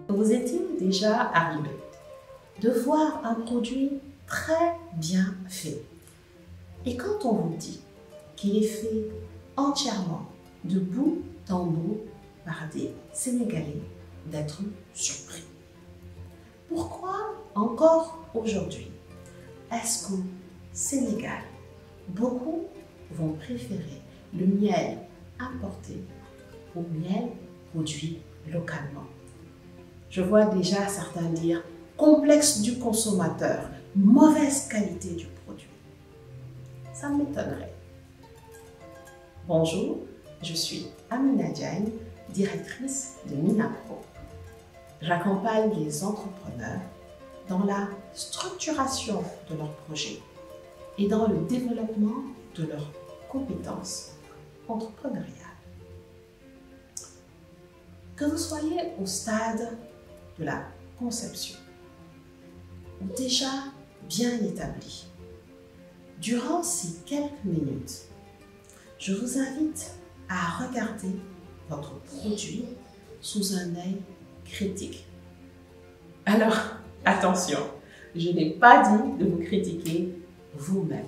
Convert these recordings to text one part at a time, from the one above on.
Vous est-il déjà arrivé de voir un produit très bien fait? Et quand on vous dit qu'il est fait entièrement de bout en bout par des Sénégalais, d'être surpris. Pourquoi encore aujourd'hui est-ce qu'au Sénégal, beaucoup vont préférer le miel importé au miel produit localement? Je vois déjà certains dire complexe du consommateur, mauvaise qualité du produit. Ça m'étonnerait. Bonjour, je suis Amina Diagne, directrice de Minapro. J'accompagne les entrepreneurs dans la structuration de leurs projets et dans le développement de leurs compétences entrepreneuriales. Que vous soyez au stade de la conception ou déjà bien établi, durant ces quelques minutes, je vous invite à regarder votre produit sous un œil critique. Alors, attention, je n'ai pas dit de vous critiquer vous-même,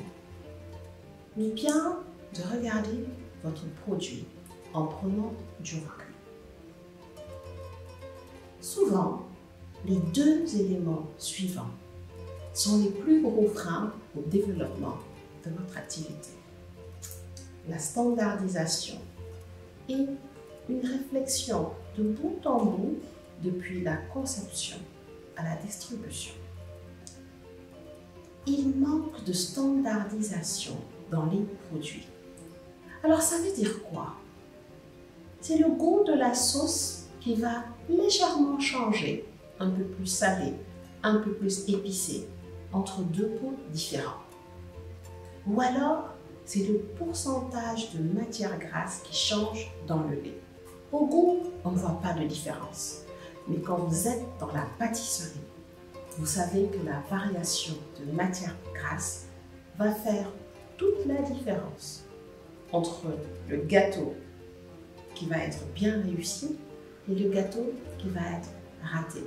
mais bien de regarder votre produit en prenant du recul. Souvent, les deux éléments suivants sont les plus gros freins au développement de votre activité. La standardisation et une réflexion de bout en bout depuis la conception à la distribution. Il manque de standardisation dans les produits. Alors ça veut dire quoi? C'est le goût de la sauce qui va légèrement changer, un peu plus salé, un peu plus épicé, entre deux pots différents. Ou alors, c'est le pourcentage de matière grasse qui change dans le lait. Au goût, on ne voit pas de différence. Mais quand vous êtes dans la pâtisserie, vous savez que la variation de matière grasse va faire toute la différence entre le gâteau qui va être bien réussi et le gâteau qui va être raté.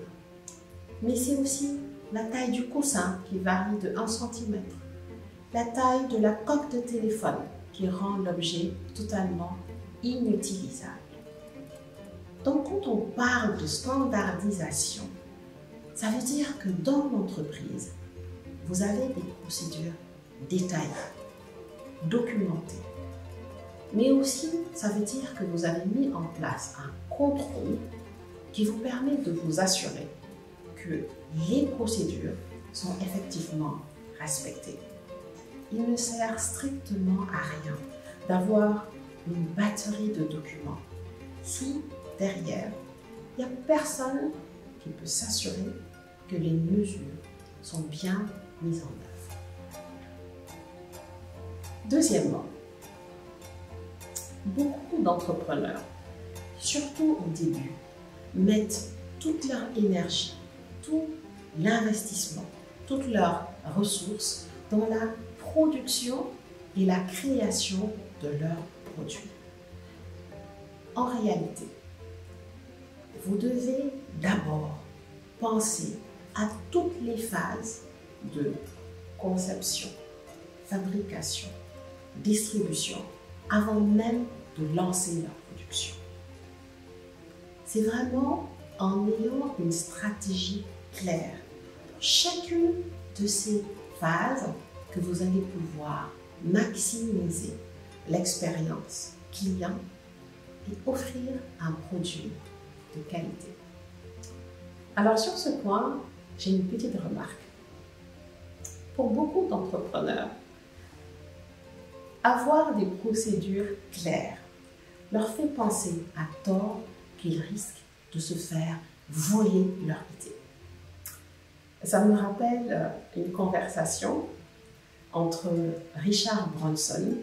Mais c'est aussi la taille du coussin qui varie de 1 cm, la taille de la coque de téléphone qui rend l'objet totalement inutilisable. Donc quand on parle de standardisation, ça veut dire que dans l'entreprise, vous avez des procédures détaillées, documentées. Mais aussi, ça veut dire que vous avez mis en place un contrôle qui vous permet de vous assurer que les procédures sont effectivement respectées. Il ne sert strictement à rien d'avoir une batterie de documents si derrière, il n'y a personne qui peut s'assurer que les mesures sont bien mises en œuvre. Deuxièmement, beaucoup d'entrepreneurs, surtout au début, mettent toute leur énergie, tout l'investissement, toutes leurs ressources dans la production et la création de leurs produits. En réalité, vous devez d'abord penser à toutes les phases de conception, fabrication, distribution, avant même de lancer la production. C'est vraiment en ayant une stratégie claire pour chacune de ces phases que vous allez pouvoir maximiser l'expérience client et offrir un produit de qualité. Alors sur ce point, j'ai une petite remarque. Pour beaucoup d'entrepreneurs, avoir des procédures claires leur fait penser à tort qu'ils risquent de se faire voler leur idée. Ça me rappelle une conversation entre Richard Branson,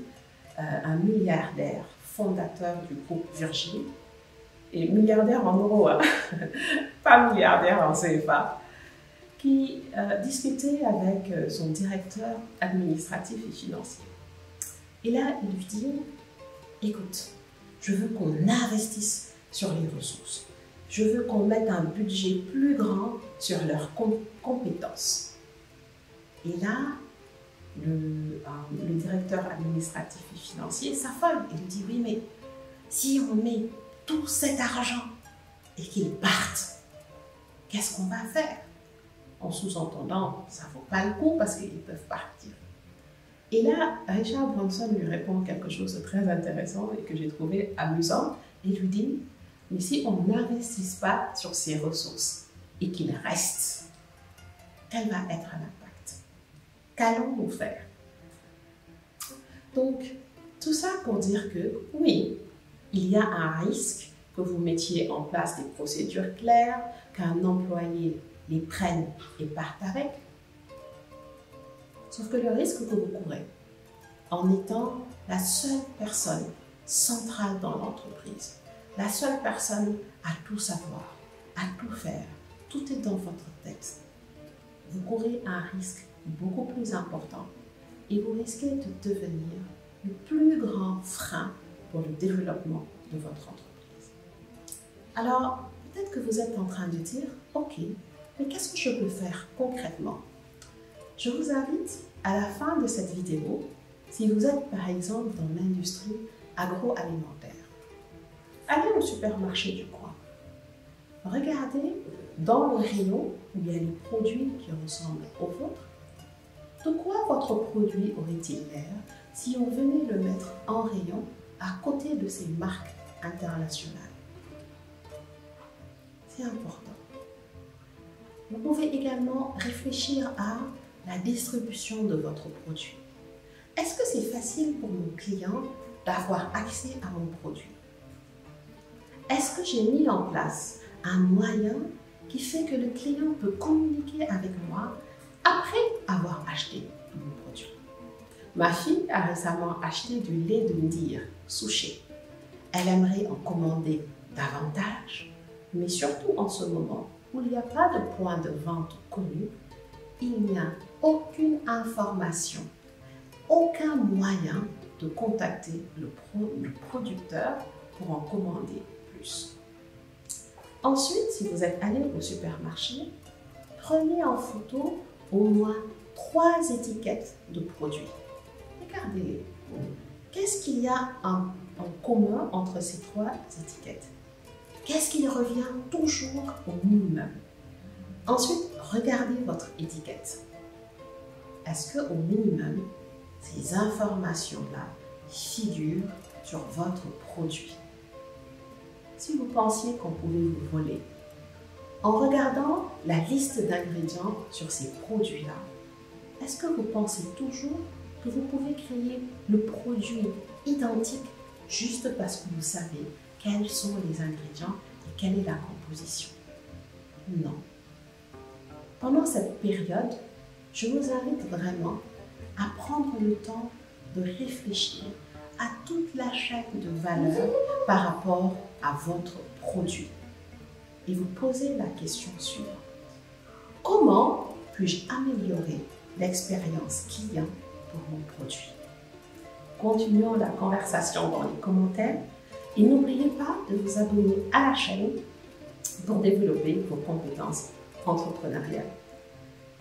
un milliardaire fondateur du groupe Virgin, et milliardaire en euros, hein, pas milliardaire en CFA, qui discutait avec son directeur administratif et financier. Et là, il lui dit, écoute, Je veux qu'on investisse sur les ressources. Je veux qu'on mette un budget plus grand sur leurs compétences. Et là, le directeur administratif et financier s'affole. Il dit, oui, mais si on met tout cet argent et qu'ils partent, qu'est-ce qu'on va faire? En sous-entendant, ça ne vaut pas le coup parce qu'ils peuvent partir. Et là, Richard Branson lui répond quelque chose de très intéressant et que j'ai trouvé amusant. Il lui dit, mais si on n'investit pas sur ces ressources et qu'il reste, quel va être l'impact? Qu'allons-nous faire? Donc, tout ça pour dire que oui, il y a un risque que vous mettiez en place des procédures claires, qu'un employé les prenne et parte avec. Sauf que le risque que vous courez, en étant la seule personne centrale dans l'entreprise, la seule personne à tout savoir, à tout faire, tout est dans votre tête, vous courez un risque beaucoup plus important et vous risquez de devenir le plus grand frein pour le développement de votre entreprise. Alors, peut-être que vous êtes en train de dire, ok, mais qu'est-ce que je peux faire concrètement? Je vous invite à la fin de cette vidéo, si vous êtes par exemple dans l'industrie agroalimentaire, allez au supermarché du coin. Regardez dans le rayon où il y a les produits qui ressemblent aux vôtres. De quoi votre produit aurait-il l'air si on venait le mettre en rayon à côté de ces marques internationales? C'est important. Vous pouvez également réfléchir à la distribution de votre produit. Est-ce que c'est facile pour mon client d'avoir accès à mon produit? Est-ce que j'ai mis en place un moyen qui fait que le client peut communiquer avec moi après avoir acheté mon produit? Ma fille a récemment acheté du lait de Ndire Souché. Elle aimerait en commander davantage, mais surtout en ce moment où il n'y a pas de point de vente connu, il n'y a aucune information, aucun moyen de contacter le producteur pour en commander plus. Ensuite, si vous êtes allé au supermarché, prenez en photo au moins 3 étiquettes de produits. Regardez-les. Qu'est-ce qu'il y a en commun entre ces 3 étiquettes? Qu'est-ce qui revient toujours au minimum? Ensuite, regardez votre étiquette. Est-ce qu'au minimum, ces informations-là figurent sur votre produit? Si vous pensiez qu'on pouvait vous voler, en regardant la liste d'ingrédients sur ces produits-là, est-ce que vous pensez toujours que vous pouvez créer le produit identique juste parce que vous savez quels sont les ingrédients et quelle est la composition? Non. Pendant cette période, je vous invite vraiment à prendre le temps de réfléchir à toute la chaîne de valeur par rapport à votre produit. Et vous posez la question suivante. Comment puis-je améliorer l'expérience client pour mon produit? Continuons la conversation dans les commentaires et n'oubliez pas de vous abonner à la chaîne pour développer vos compétences entrepreneuriales.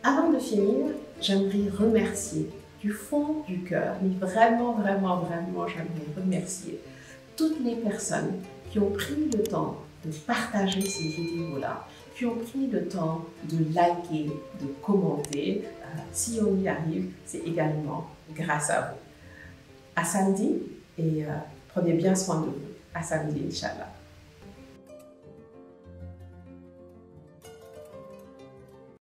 Avant de finir, j'aimerais remercier du fond du cœur, mais vraiment, j'aimerais remercier toutes les personnes qui ont pris le temps de partager ces vidéos-là, qui ont pris le temps de liker, de commenter. Si on y arrive, c'est également grâce à vous. À samedi et prenez bien soin de vous. À samedi, Inch'Allah.